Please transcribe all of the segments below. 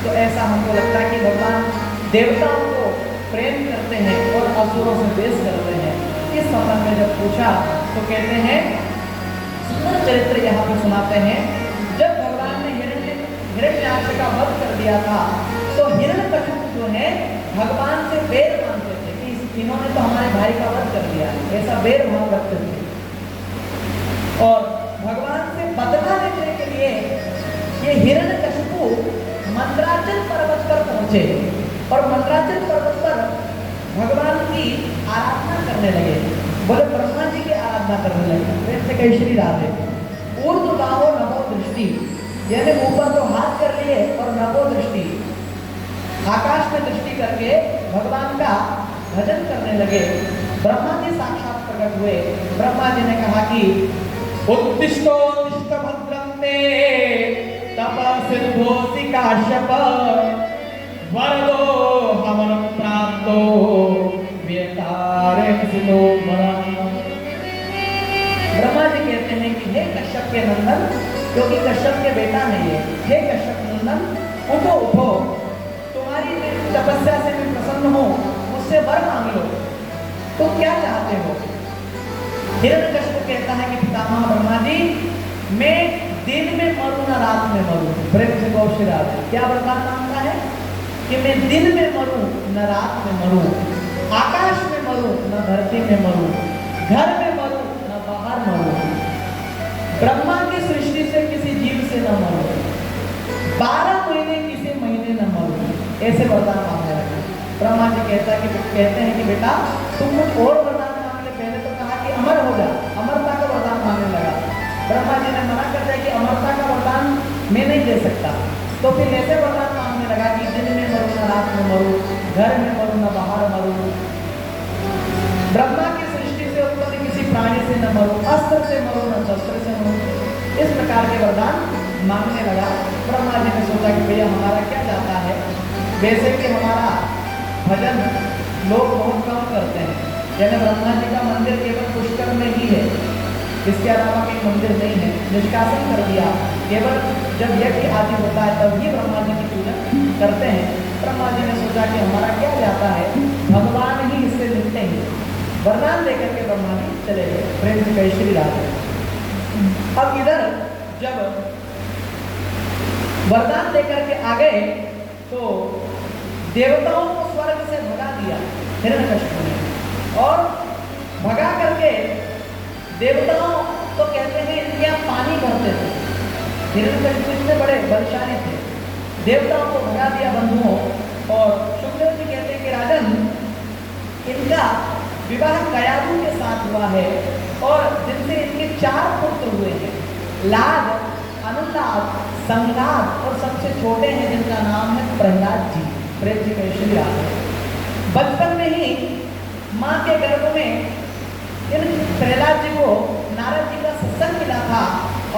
तो ऐसा हमको लगता है कि भगवान देवताओं को प्रेम करते हैं और असुरों से द्वेष करते हैं। इस संबंध में जब पूछा तो कहते हैं, सुंदर चरित्र यहाँ पे सुनाते हैं, जब भगवान ने हिरण्याक्ष का वध कर दिया था तो हिरण्यकशिपु जो है भगवान से बैर मानते थे कि इन्होंने तो हमारे भाई का वध कर दिया, ऐसा बैर भाव रखते थे। और भगवान से बदला लेने के लिए ये हिरण्यकशिपु मंदराचल पर्वत पर पहुंचे और मंदराचल पर्वत पर भगवान की आराधना करने लगे। बोले ब्रह्मा जी की आराधना करने लगे। प्रेम से कही श्री राधे। ऊर्ध्व बाहो नभो दृष्टि, यानी ऊपर तो हाथ कर लिए और नभो दृष्टि, आकाश में दृष्टि करके भगवान का भजन करने लगे। ब्रह्मा जी साक्षात प्रकट हुए। ब्रह्मा जी ने कहा कि उत्तिष्ठोत्तिष्ठ भद्रं ते तपसिद्धोऽसि काश्यप वरदो हमन प्राप्तो व्यतारेक्षितो वरम्। ब्रह्मा जी कहते हैं कि हे कश्यप के नंदन, क्योंकि कश्यप के बेटा है ये, हे कश्यप नंदन उठो उठो, तुम्हारी तपस्या से मैं प्रसन्न हूँ, मुझसे वर मांग लो। तो क्या चाहते हो? हिरण्यकशिपु कहता है कि पितामह ब्रह्मा जी, मैं दिन में मरूं ना रात में मरूं। प्रेम से गौर राधे। क्या वरदान मांगता है कि मैं दिन में मरूं न रात में मरूं, आकाश में मरूं न धरती में मरूं, घर में मरूं न बाहर मरूं, ब्रह्मा की सृष्टि से किसी जीव से न मरूं, 12 महीने किसी महीने न मरूं। ऐसे वरदान मांगने लगे। ब्रह्मा जी कहते हैं कि बेटा तुम कुछ और वरदान मांग ले। पहले तो कहा कि अमर हो जा, अमरता का वरदान मांगने लगा। ब्रह्मा जी ने मना कर दिया कि अमरता का वरदान मैं नहीं दे सकता। तो फिर ऐसे वरदान मांगने लगा कि दिन में मरूं न रात में मरूं, घर में मरूं न बाहर मरूं, ब्रह्मा की सृष्टि से उत्पन्न किसी प्राणी से न मरूं, अस्त्र से मरूं न शस्त्र से मरूं। इस प्रकार के वरदान मांगने लगा। ब्रह्मा जी ने सोचा कि भैया हमारा क्या जाता है, वैसे कि हमारा भजन लोग बहुत कम करते हैं, यानी ब्रह्मा जी का मंदिर केवल पुष्कर में ही है, इसके अलावा कहीं मंदिर नहीं है। निष्कासन कर दिया, केवल जब यज्ञ आदि होता है तब ही ब्रह्मा जी की पूजा करते हैं। ब्रह्मा जी ने सोचा कि हमारा क्या जाता है, भगवान ही इससे निपटेंगे। वरदान लेकर के ब्रह्मा जी चले गए। प्रेम से कही श्री राधे। अब इधर जब वरदान लेकर के आ गए तो देवताओं को स्वर्ग से भगा दिया हिरण्यकशिपु ने, और भगा करके देवताओं तो कहते हैं इनके यहाँ पानी भरते थे। हिरण्यकशिपु इतने बड़े बलशाली थे। देवताओं को भगा दिया बंधुओं। और शुक्र जी कहते हैं कि राजन, इनका विवाह कयाधु के साथ हुआ है और जिनसे इनके 4 पुत्र हुए हैं, लाद, अनुलाद, संलाद और सबसे छोटे हैं जिनका नाम है प्रहलाद जी। प्रेम जी का श्री बचपन में ही माँ के गर्भ में इन प्रहलाद जी को नारद जी का सत्संग मिला था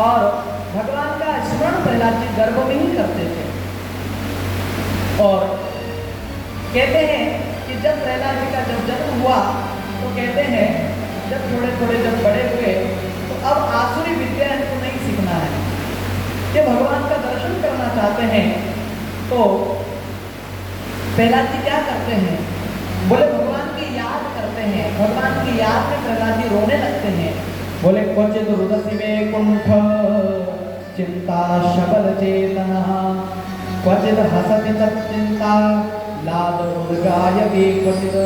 और भगवान का स्मरण प्रहलाद जी गर्भ में ही करते थे। और कहते हैं कि जब प्रहलाद जी का जब जन्म हुआ तो कहते हैं जब थोड़े थोड़े जब बड़े हुए तो अब आसुरी विद्या इनको नहीं सीखना है, कि भगवान का दर्शन करना चाहते हैं। तो प्रहलाद जी क्या करते हैं, बोले भगवान की याद करते हैं। भगवान की याद में प्रहलाद जी रोने लगते हैं। बोले क्वचित रुदसी वैकुंठ चिंता शबल चेतना, क्वचित हसति तच्चिंता लाद रुदगायति क्वचित।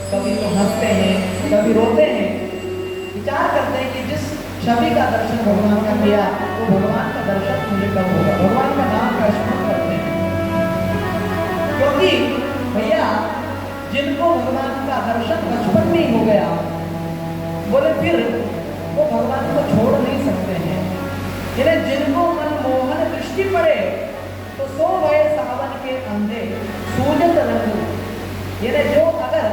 कभी तो हंसते हैं, कभी रोते हैं। विचार करते हैं कि जिस छवि का दर्शन भगवान का किया वो भगवान का दर्शन मुझे कब होगा। भगवान का नाम का स्मरण करते हैं, क्योंकि भैया जिनको भगवान का दर्शन बचपन में ही हो गया, बोले फिर वो भगवान को छोड़ नहीं सकते हैं। यानी जिनको मनमोहन दृष्टि पड़े तो सो गए सावन के अंधे सूजत रंग। यानी जो अगर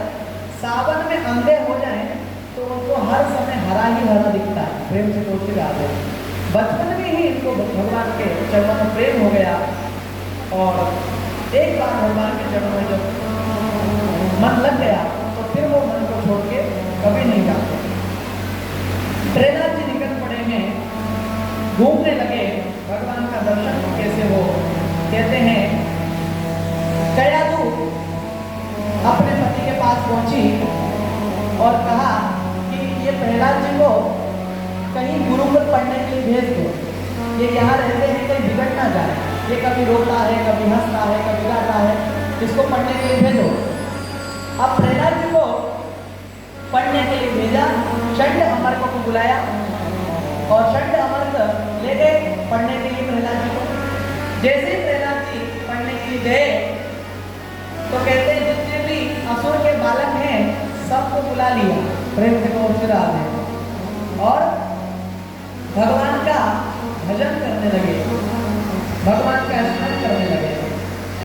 सावन में अंधे हो जाए तो उनको हर समय हरा ही हरा दिखता है। प्रेम से कोशिश आते बचपन में ही इनको भगवान के चरणों में प्रेम हो गया और एक बार भगवान के चरणों में जब मन लग गया तो फिर वो मन को छोड़ के कभी नहीं जाते। प्रहलाद जी निकल पड़े हैं, घूमने लगे भगवान का दर्शन कैसे हो। कहते हैं कयाधु अपने पति के पास पहुंची और कहा कि ये प्रहलाद जी को कहीं गुरुकुल पढ़ने के लिए भेज दो, ये यहाँ रहते हैं कहीं बिगड़ ना जाए, ये कभी रोता है, कभी हंसता है, कभी गाता है, इसको पढ़ने के लिए भेजो। अब प्रहलाद जी को पढ़ने के लिए भेजा, षंड अमरक को बुलाया और षंड अमरक ले गए पढ़ने के लिए प्रहलाद जी को। जैसे ही प्रहलाद जी पढ़ने के लिए गए तो कहते हैं जितने भी असुर के बालक हैं सबको बुला लिया, प्रेम से पहुंच और भगवान का भजन करने लगे, भगवान का स्मरण करने लगे।